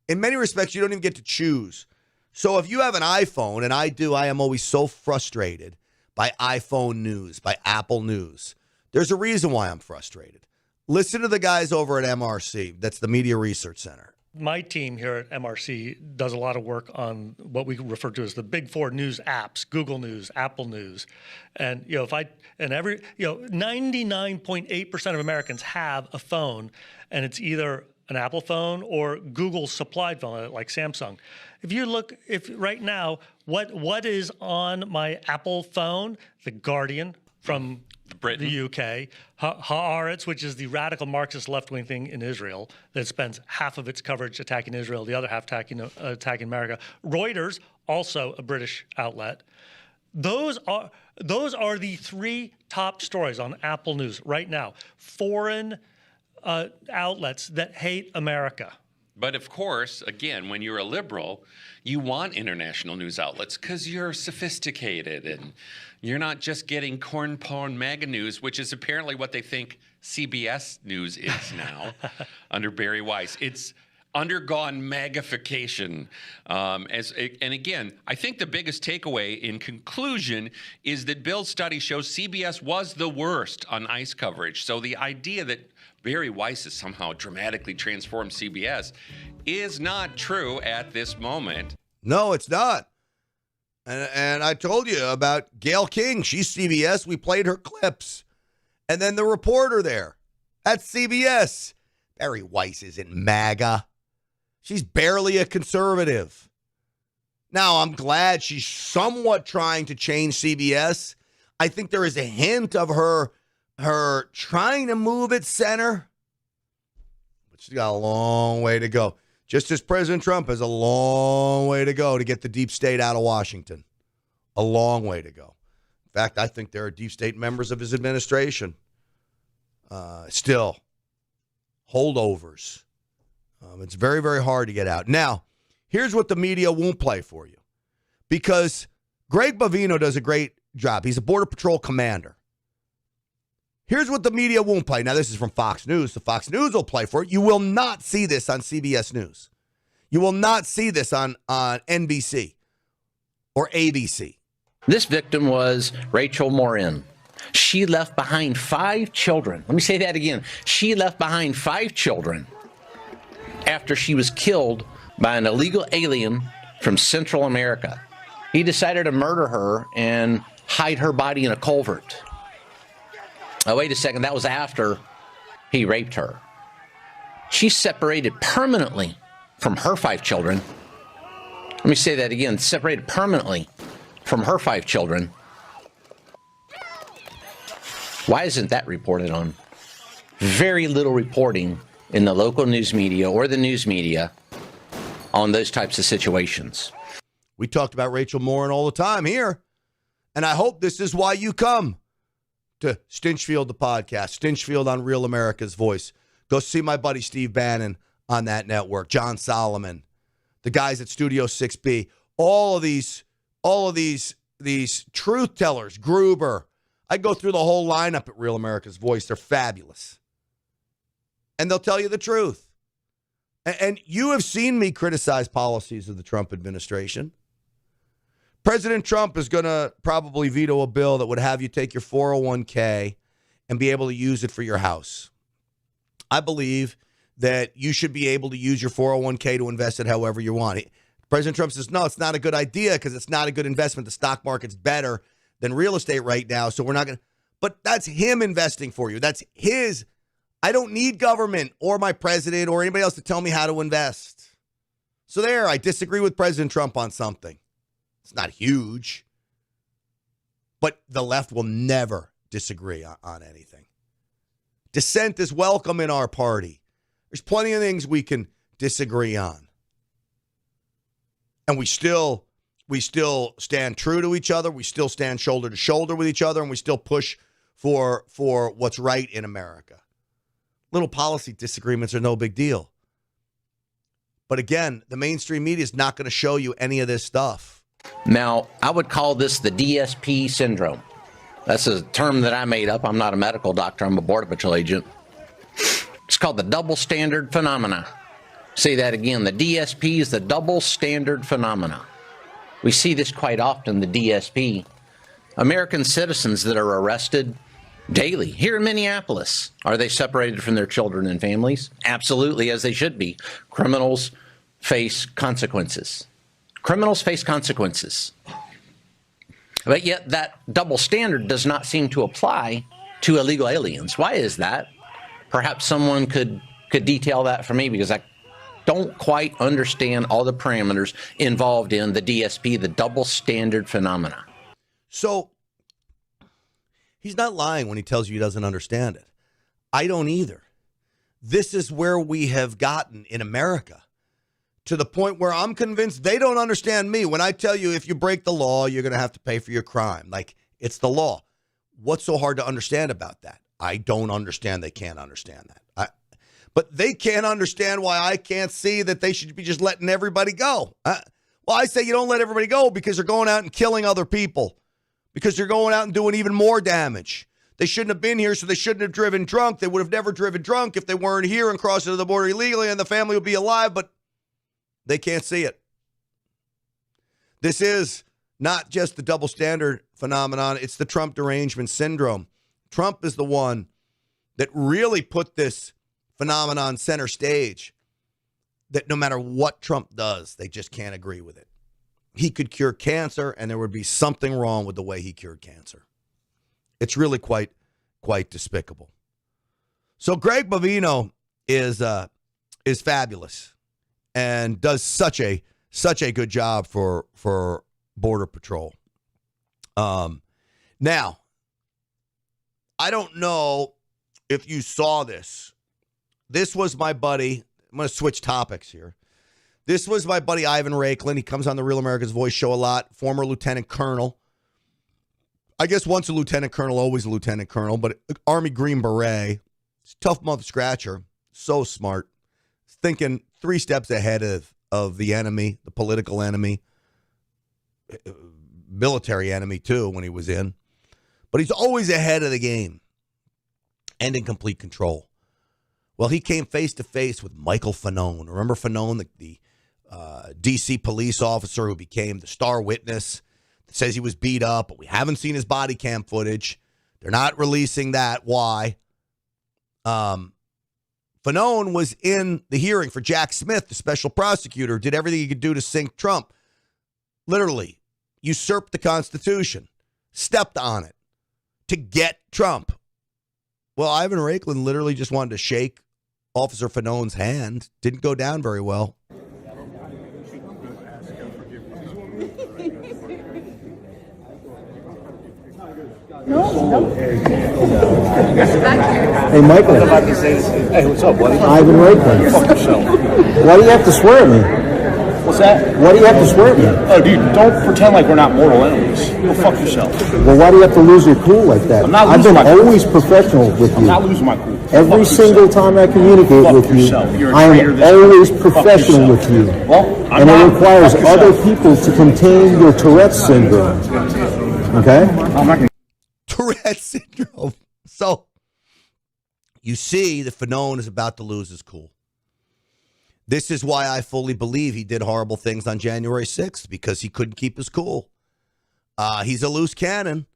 A: In many respects, you don't even get to choose. So if you have an iPhone, and I do, I am always so frustrated by iPhone news, by Apple news. There's a reason why I'm frustrated. Listen to the guys over at MRC. That's the Media Research Center.
R: My team here at MRC does a lot of work on what we refer to as the big four news apps: Google News, Apple News, and 99.8% of Americans have a phone, and it's either an Apple phone or Google supplied phone like Samsung. If right now, what is on my Apple phone? The Guardian from Britain, the UK, Haaretz, which is the radical Marxist left-wing thing in Israel that spends half of its coverage attacking Israel, the other half attacking America. Reuters, also a British outlet. Those are the three top stories on Apple News right now. Foreign outlets that hate America.
S: But of course, again, when you're a liberal, you want international news outlets because you're sophisticated and you're not just getting corn porn MAGA news, which is apparently what they think CBS News is now under Barry Weiss. It's undergone magnification. And again, I think the biggest takeaway in conclusion is that Bill's study shows CBS was the worst on ICE coverage. So the idea that Barry Weiss has somehow dramatically transformed CBS is not true at this moment.
A: No, it's not. And I told you about Gayle King. She's CBS. We played her clips. And then the reporter there. That's CBS. Barry Weiss isn't MAGA. She's barely a conservative. Now, I'm glad she's somewhat trying to change CBS. I think there is a hint of her trying to move it center. But she's got a long way to go. Just as President Trump has a long way to go to get the deep state out of Washington. A long way to go. In fact, I think there are deep state members of his administration still holdovers. It's very, very hard to get out. Now, here's what the media won't play for you. Because Greg Bovino does a great job. He's a Border Patrol commander. Here's what the media won't play. Now, this is from Fox News. So Fox News will play for it. You will not see this on CBS News. You will not see this on NBC or ABC.
T: This victim was Rachel Morin. She left behind 5 children. Let me say that again. She left behind 5 children after she was killed by an illegal alien from Central America. He decided to murder her and hide her body in a culvert. Oh, wait a second. That was after he raped her. She's separated permanently from her 5 children. Let me say that again. Separated permanently from her 5 children. Why isn't that reported on? Very little reporting in the local news media or the news media on those types of situations.
A: We talked about Rachel Morin all the time here, and I hope this is why you come to Stinchfield, the podcast, Stinchfield on Real America's Voice. Go see my buddy Steve Bannon on that network, John Solomon, the guys at Studio 6B, all of these truth tellers, Gruber. I go through the whole lineup at Real America's Voice. They're fabulous. And they'll tell you the truth. And you have seen me criticize policies of the Trump administration. President Trump is going to probably veto a bill that would have you take your 401k and be able to use it for your house. I believe that you should be able to use your 401k to invest it however you want. President Trump says, no, it's not a good idea because it's not a good investment. The stock market's better than real estate right now, so we're not going to. But that's him investing for you. That's his. I don't need government or my president or anybody else to tell me how to invest. So there, I disagree with President Trump on something. It's not huge. But the left will never disagree on anything. Dissent is welcome in our party. There's plenty of things we can disagree on. And we still stand true to each other. We still stand shoulder to shoulder with each other, and we still push for what's right in America. Little policy disagreements are no big deal. But again, the mainstream media is not going to show you any of this stuff.
T: Now, I would call this the DSP syndrome. That's a term that I made up. I'm not a medical doctor. I'm a Border Patrol agent. It's called the double standard phenomena. Say that again. The DSP is the double standard phenomena. We see this quite often, the DSP. American citizens that are arrested daily here in Minneapolis. Are they separated from their children and families? Absolutely, as they should be. Criminals face consequences. Criminals face consequences. But yet that double standard does not seem to apply to illegal aliens. Why is that? Perhaps someone could detail that for me, because I don't quite understand all the parameters involved in the DSP, the double standard phenomena.
A: So he's not lying when he tells you he doesn't understand it. I don't either. This is where we have gotten in America, to the point where I'm convinced they don't understand me. When I tell you if you break the law, you're going to have to pay for your crime. Like, it's the law. What's so hard to understand about that? I don't understand. They can't understand that. But they can't understand why I can't see that they should be just letting everybody go. Well, I say you don't let everybody go because they're going out and killing other people, because they're going out and doing even more damage. They shouldn't have been here, so they shouldn't have driven drunk. They would have never driven drunk if they weren't here and crossed into the border illegally, and the family would be alive, but they can't see it. This is not just the double standard phenomenon. It's the Trump derangement syndrome. Trump is the one that really put this phenomenon center stage, that no matter what Trump does, they just can't agree with it. He could cure cancer, and there would be something wrong with the way he cured cancer. It's really quite despicable. So Greg Bovino is fabulous and does such a good job for Border Patrol. Now, I don't know if you saw this. This was my buddy. I'm going to switch topics here. This was my buddy Ivan Raiklin. He comes on the Real America's Voice show a lot. Former lieutenant colonel. I guess once a lieutenant colonel, always a lieutenant colonel, but Army Green Beret. Tough mother scratcher. So smart. Thinking 3 steps ahead of the enemy, the political enemy, military enemy too when he was in. But he's always ahead of the game and in complete control. Well, he came face-to-face with Michael Fanone. Remember Fanone, the D.C. police officer who became the star witness that says he was beat up, but we haven't seen his body cam footage. They're not releasing that. Why? Fanone was in the hearing for Jack Smith, the special prosecutor, did everything he could do to sink Trump. Literally usurped the Constitution, stepped on it to get Trump. Well, Ivan Raiklin literally just wanted to shake Officer Fanone's hand. Didn't go down very well.
U: Hey, Michael. Hey, what's up, buddy? Ivan Raiklin. Fuck yourself. Why do you have to swear at me? What's that? Why do you have to swear at me? Oh, dude, don't pretend like we're not mortal enemies. Go fuck yourself. Well, why do you have to lose your cool like that? I've been always professional with you. I'm not losing my cool. Every single time I communicate with you, I am always professional with you. Well, and it requires other people to contain your Tourette's syndrome. Okay? I'm not going to.
A: Tourette's syndrome. So, you see that Fanone is about to lose his cool. This is why I fully believe he did horrible things on January 6th, because he couldn't keep his cool. He's a loose cannon,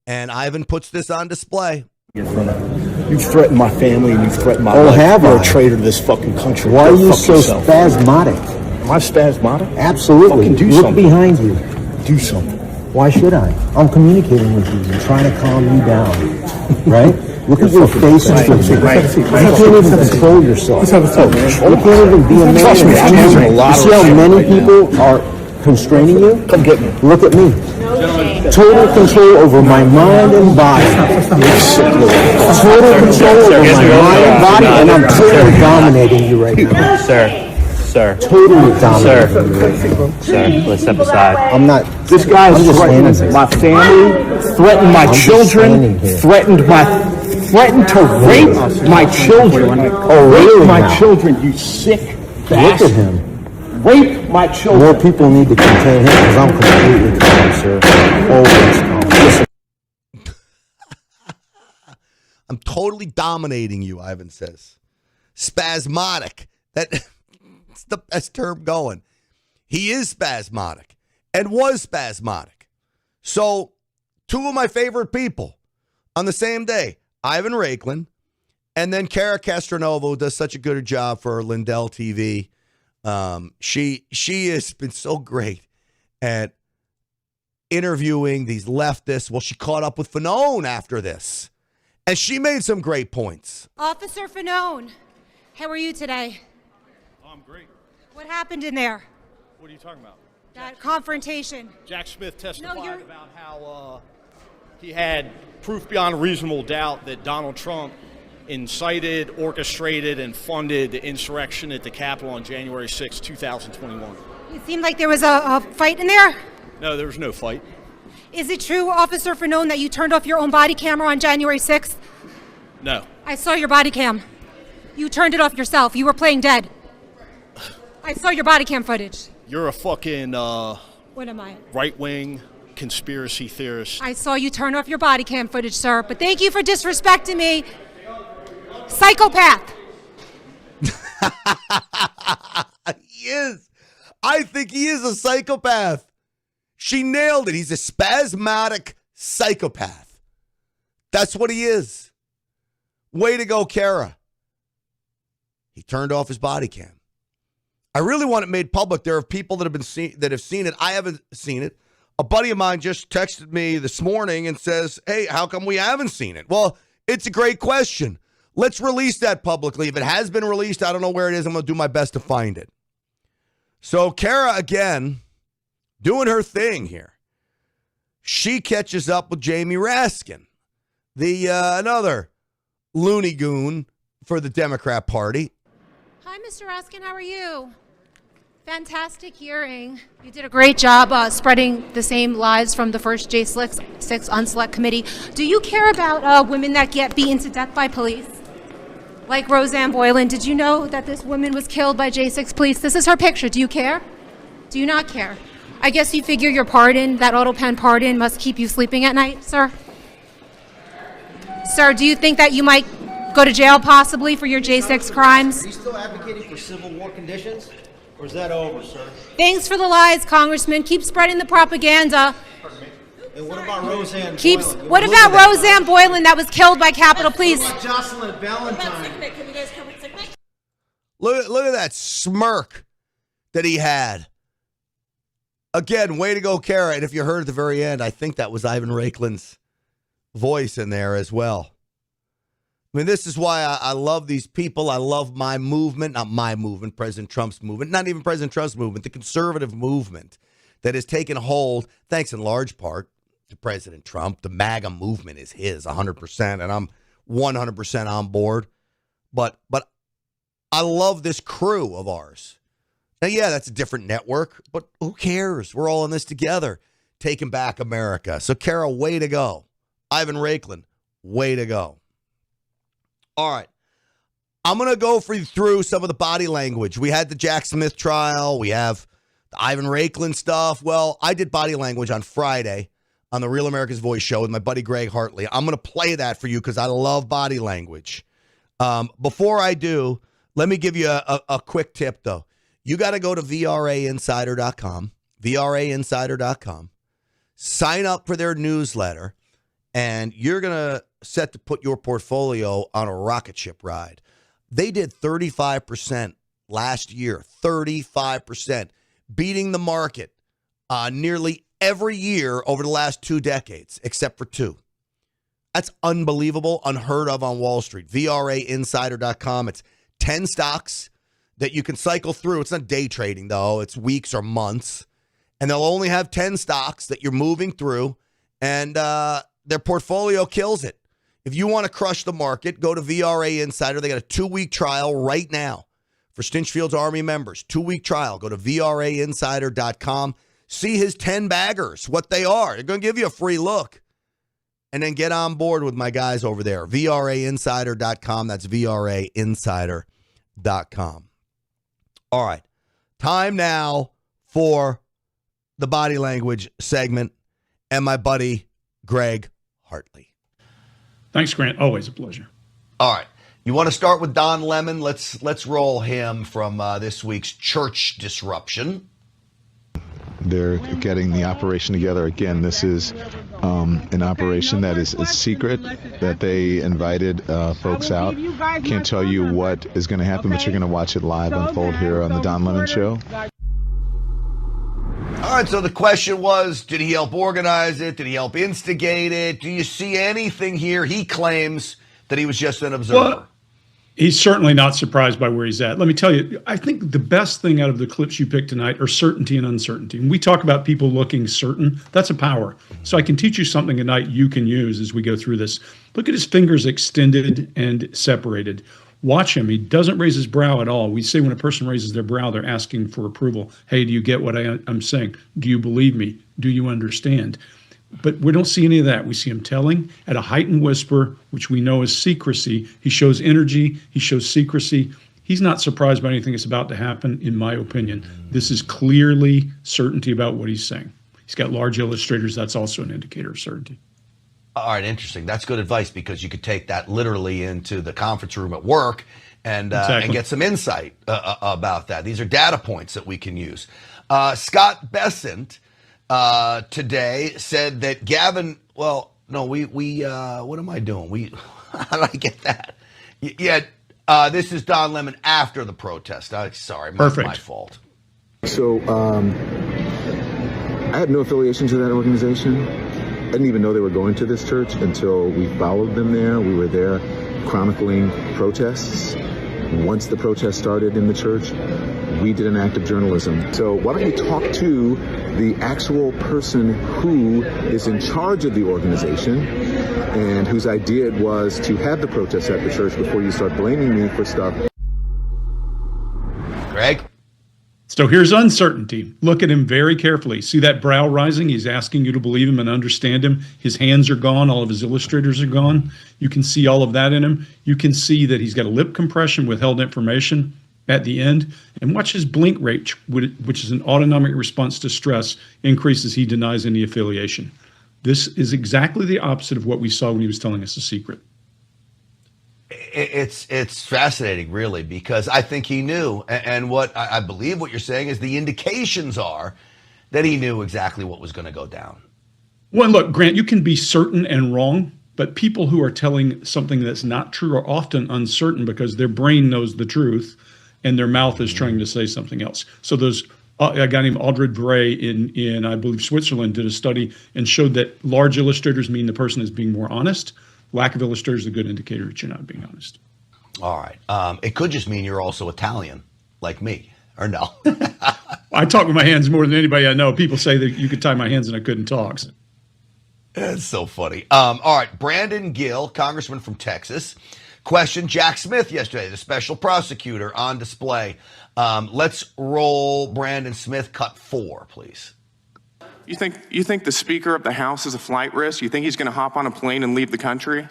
A: and Ivan puts this on display.
U: You've threatened my family and you've threatened my life. Have You're I? a traitor to this fucking country. Why are you so yourself. spasmodic? Am I spasmodic? Fucking Absolutely. do Look something. behind you. Do something. Why should I? I'm communicating with you. I'm trying to calm you down. Right? Look at your face and you can't even control yourself. You can't even be a man. Trust me, I'm using a lot You see how many people are constraining you? Come get me. Look at me. Total control over my mind and body. Total control over my mind and body, and I'm totally dominating you right now.
V: Sir.
U: Totally dominating you right now.
V: Sir, let's step aside.
U: I'm not. This guy is threatening my family, threatened my children, threatened to rape my children. Oh, really? Rape my children, you sick bastard. Look at him. Rape my children. More people need to contain him because I'm completely calm, sir. Always calm. Listen.
A: I'm totally dominating you, Ivan says. Spasmodic. That's the best term going. He is spasmodic and was spasmodic. So, two of my favorite people on the same day, Ivan Raiklin, and then Cara Castronovo, who does such a good job for Lindell TV. She has been so great at interviewing these leftists. Well, she caught up with Fanone after this, and she made some great points.
W: Officer Fanone, how are you today?
X: Oh, I'm great.
W: What happened in there?
X: What are you talking about?
W: That confrontation.
X: Jack Smith testified about how he had proof beyond reasonable doubt that Donald Trump incited, orchestrated, and funded the insurrection at the Capitol on January 6, 2021.
W: It seemed like there was a fight in there.
X: No, there was no fight.
W: Is it true, Officer Fanone, that you turned off your own body camera on January 6th?
X: No.
W: I saw your body cam. You turned it off yourself. You were playing dead. I saw your body cam footage.
X: You're a fucking
W: What am I?
X: right-wing conspiracy theorist.
W: I saw you turn off your body cam footage, sir, but thank you for disrespecting me. Psychopath.
A: He is. I think he is a psychopath. She nailed it. He's a spasmodic psychopath. That's what he is. Way to go, Cara. He turned off his body cam. I really want it made public. There are people that have seen it. I haven't seen it. A buddy of mine just texted me this morning and says, "Hey, how come we haven't seen it?" Well, it's a great question. Let's release that publicly. If it has been released, I don't know where it is. I'm going to do my best to find it. So Cara, again, doing her thing here. She catches up with Jamie Raskin, the another loony goon for the Democrat Party.
W: Hi, Mr. Raskin. How are you? Fantastic hearing. You did a great job spreading the same lies from the first J6 Unselect Committee. Do you care about women that get beaten to death by police? Like Roseanne Boylan. Did you know that this woman was killed by J6 police? This is her picture. Do you care? Do you not care? I guess you figure your pardon, that auto pen pardon, must keep you sleeping at night, sir? Sir, do you think that you might go to jail possibly for your J6 crimes?
Y: Are you still advocating for civil war conditions? Or is that over, sir?
W: Thanks for the lies, Congressman. Keep spreading the propaganda.
Y: And what about Roseanne
W: Keeps.
Y: Boylan?
W: What about Roseanne Boylan that was killed by Capitol Police?
Y: What about Jocelyn Valentine?
A: Look at that smirk that he had. Again, way to go, Kara. And if you heard at the very end, I think that was Ivan Raiklin's voice in there as well. I mean, this is why I love these people. I love my movement, not my movement, President Trump's movement, not even President Trump's movement, the conservative movement that has taken hold, thanks in large part to President Trump. The MAGA movement is his 100%, and I'm 100% on board. But I love this crew of ours. Now, yeah, that's a different network, but who cares? We're all in this together, taking back America. So, Kara, way to go. Ivan Raiklin, way to go. All right. I'm going to go through some of the body language. We had the Jack Smith trial. We have the Ivan Raiklin stuff. Well, I did body language on Friday on the Real America's Voice show with my buddy Greg Hartley. I'm going to play that for you because I love body language. Before I do, let me give you a quick tip, though. You got to go to VRAinsider.com, VRAinsider.com, sign up for their newsletter, and you're going to set to put your portfolio on a rocket ship ride. They did 35% last year, 35%, beating the market nearly every year over the last 2 decades, except for 2. That's unbelievable, unheard of on Wall Street. VRAinsider.com. It's 10 stocks that you can cycle through. It's not day trading, though. It's weeks or months. And they'll only have 10 stocks that you're moving through, and their portfolio kills it. If you want to crush the market, go to VRA Insider. They got a 2-week trial right now for Stinchfield's Army members. 2-week trial. Go to VRAinsider.com. See his 10 baggers, what they are. They're going to give you a free look. And then get on board with my guys over there. VRAinsider.com. That's VRAinsider.com. All right. Time now for the body language segment and my buddy Greg Hartley.
B: Thanks, Grant. Always a pleasure.
A: All right. You want to start with Don Lemon? Let's roll him from this week's church disruption.
C: They're getting the operation together. Again, this is an operation that is secret, that they invited folks out. Can't tell you what is going to happen, but you're going to watch it live unfold here on the Don Lemon Show.
A: All right, so the question was, did he help organize it? Did he help instigate it? Do you see anything here? He claims that he was just an observer.
B: Well, he's certainly not surprised by where he's at. Let me tell you, I think the best thing out of the clips you picked tonight are certainty and uncertainty. When we talk about people looking certain, that's a power. So I can teach you something tonight you can use as we go through this. Look at his fingers extended and separated. Watch him. He doesn't raise his brow at all. We say when a person raises their brow, they're asking for approval. Hey, do you get what I'm saying? Do you believe me? Do you understand? But we don't see any of that. We see him telling at a heightened whisper, which we know is secrecy. He shows energy. He shows secrecy. He's not surprised by anything that's about to happen, in my opinion. This is clearly certainty about what he's saying. He's got large illustrators. That's also an indicator of certainty.
A: All right, interesting. That's good advice because you could take that literally into the conference room at work and get some insight about that. These are data points that we can use. Scott Bessent today said that Gavin. Well, no, we. What am I doing? How did I get that? Yeah, this is Don Lemon after the protest. Sorry, my fault.
U: So I had no affiliation to that organization. I didn't even know they were going to this church until we followed them there. We were there chronicling protests. Once the protest started in the church, we did an act of journalism. So why don't you talk to the actual person who is in charge of the organization and whose idea it was to have the protest at the church before you start blaming me for stuff.
A: Greg?
B: So here's uncertainty. Look at him very carefully. See that brow rising? He's asking you to believe him and understand him. His hands are gone. All of his illustrators are gone. You can see all of that in him. You can see that he's got a lip compression, withheld information at the end. And watch his blink rate, which is an autonomic response to stress, increases. He denies any affiliation. This is exactly the opposite of what we saw when he was telling us a secret.
A: It's fascinating, really, because I think he knew. And what I believe what you're saying is the indications are that he knew exactly what was going to go down.
B: Well, look, Grant, you can be certain and wrong, but people who are telling something that's not true are often uncertain because their brain knows the truth and their mouth is trying to say something else. So there's a guy named Aldred Bray in I believe, Switzerland did a study and showed that large illustrators mean the person is being more honest. Lack of illustrators is a good indicator that you're not being honest.
A: All right. It could just mean you're also Italian, like me, or no?
B: I talk with my hands more than anybody I know. People say that you could tie my hands and I couldn't talk.
A: That's so funny. All right. Brandon Gill, congressman from Texas, questioned Jack Smith yesterday, the special prosecutor, on display. Let's roll Brandon Smith, cut 4, please.
D: You think the Speaker of the House is a flight risk? You think he's going to hop on a plane and leave the country?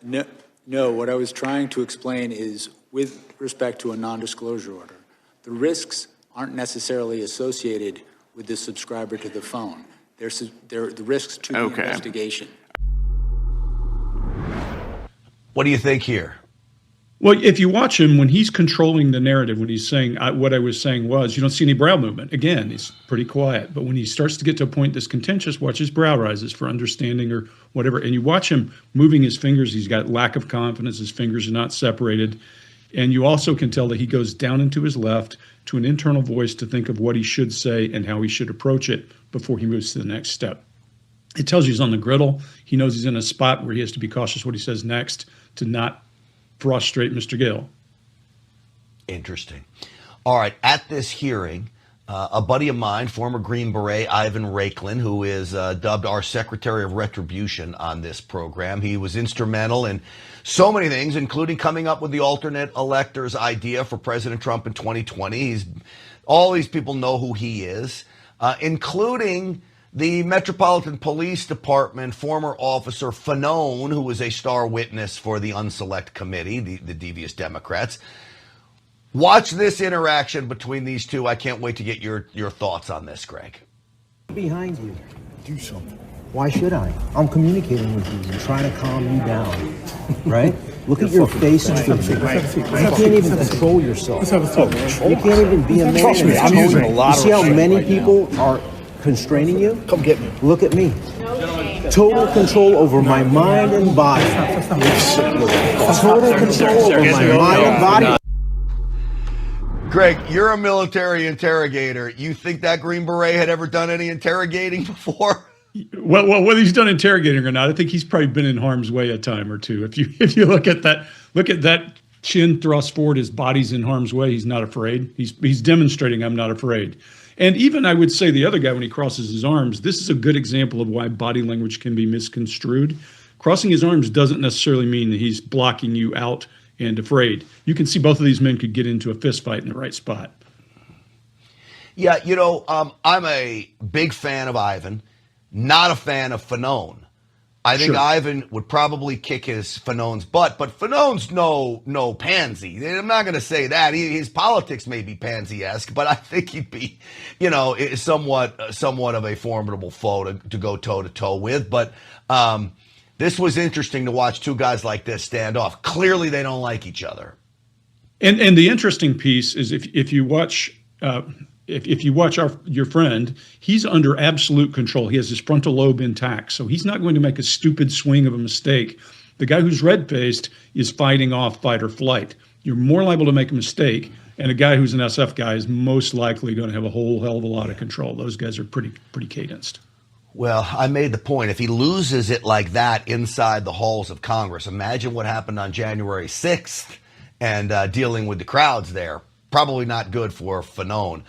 E: No. What I was trying to explain is, with respect to a non-disclosure order, the risks aren't necessarily associated with the subscriber to the phone. They're the risks to the investigation.
A: What do you think here?
B: Well, if you watch him, when he's controlling the narrative, when he's saying, what I was saying was, you don't see any brow movement. Again, he's pretty quiet. But when he starts to get to a point that's contentious, watch his brow rises for understanding or whatever. And you watch him moving his fingers. He's got lack of confidence. His fingers are not separated. And you also can tell that he goes down into his left to an internal voice to think of what he should say and how he should approach it before he moves to the next step. It tells you he's on the griddle. He knows he's in a spot where he has to be cautious what he says next to not frustrate Mr. Gill.
A: Interesting. All right. At this hearing, a buddy of mine, former Green Beret Ivan Raiklin, who is dubbed our Secretary of Retribution on this program. He was instrumental in so many things, including coming up with the alternate electors idea for President Trump in 2020. All these people know who he is, including the Metropolitan Police Department former officer Fanone, who was a star witness for the Unselect Committee, the devious Democrats. Watch this interaction between these two. I can't wait to get your thoughts on this, Greg.
U: Behind you. Do something. Why should I? I'm communicating with you and trying to calm you down. Right? Look at your face and you can't even control yourself. You can't even be a man. Trust me, I'm using a lot of You see how many right people are constraining you? Come get me. Look at me. Total control over my mind and body. Total control over my mind and body.
A: Greg, you're a military interrogator. You think that Green Beret had ever done any interrogating before?
B: Well, whether he's done interrogating or not, I think he's probably been in harm's way a time or two. If you look at that chin thrust forward, his body's in harm's way. He's not afraid. He's demonstrating I'm not afraid. And even I would say the other guy, when he crosses his arms, this is a good example of why body language can be misconstrued. Crossing his arms doesn't necessarily mean that he's blocking you out and afraid. You can see both of these men could get into a fist fight in the right spot.
A: Yeah, I'm a big fan of Ivan, not a fan of Fanone. I think Ivan would probably kick Fanone's butt, but Fanone's no pansy. I'm not going to say that. His politics may be pansy-esque, but I think he'd be, somewhat of a formidable foe to go toe-to-toe with. But this was interesting to watch two guys like this stand off. Clearly, they don't like each other.
B: And the interesting piece is if you watch your friend, he's under absolute control. He has his frontal lobe intact, so he's not going to make a stupid swing of a mistake. The guy who's red-faced is fighting off fight or flight. You're more liable to make a mistake, and a guy who's an SF guy is most likely going to have a whole hell of a lot of control. Those guys are pretty cadenced.
A: Well, I made the point. If he loses it like that inside the halls of Congress, imagine what happened on January 6th and dealing with the crowds there. Probably not good for Fanone.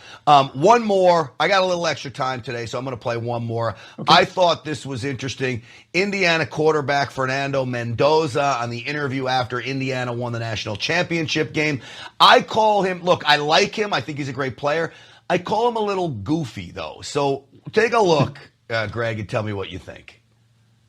A: One more. I got a little extra time today, so I'm going to play one more. Okay. I thought this was interesting. Indiana quarterback Fernando Mendoza on the interview after Indiana won the national championship game. I call him, look, I like him. I think he's a great player. I call him a little goofy, though. So take a look, Greg, and tell me what you think.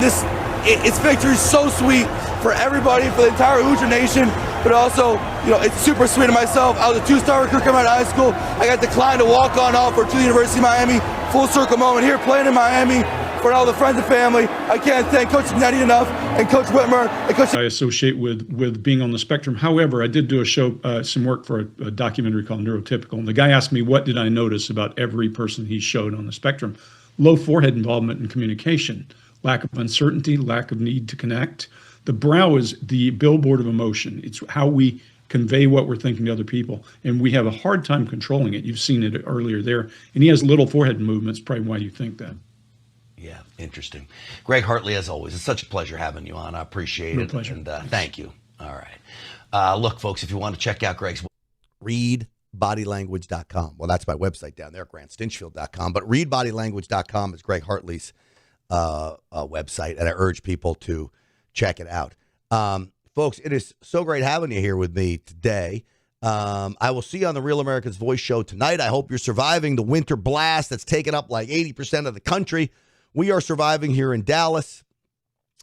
F: It's victory so sweet for everybody, for the entire Hoosier Nation, but also, it's super sweet to myself. I was a 2-star recruit coming out of high school. I got declined to walk on offer to the University of Miami. Full circle moment here, playing in Miami for all the friends and family. I can't thank Coach Nettie enough, and Coach Whitmer, and Coach.
B: I associate with being on the spectrum. However, I did do a show, some work for a documentary called Neurotypical, and the guy asked me what did I notice about every person he showed on the spectrum. low forehead involvement in communication, lack of uncertainty, lack of need to connect. The brow is the billboard of emotion. It's how we convey what we're thinking to other people, and we have a hard time controlling it. You've seen it earlier there, and he has little forehead movements, probably why you think that.
A: Yeah, interesting. Greg Hartley, as always, it's such a pleasure having you on. I appreciate it.
B: Pleasure.
A: And thank you. All right. Look, folks, if you want to check out Greg's, readbodylanguage.com. Well, that's my website down there, GrantStinchfield.com. But readbodylanguage.com is Greg Hartley's website, and I urge people to check it out. Folks, it is so great having you here with me today. I will see you on the Real America's Voice show tonight. I hope you're surviving the winter blast that's taken up like 80% of the country. We are surviving here in Dallas.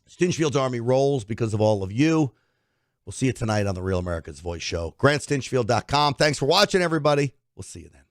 A: Stinchfield's Army rolls because of all of you. We'll see you tonight on the Real America's Voice show. GrantStinchfield.com. Thanks for watching, everybody. We'll see you then.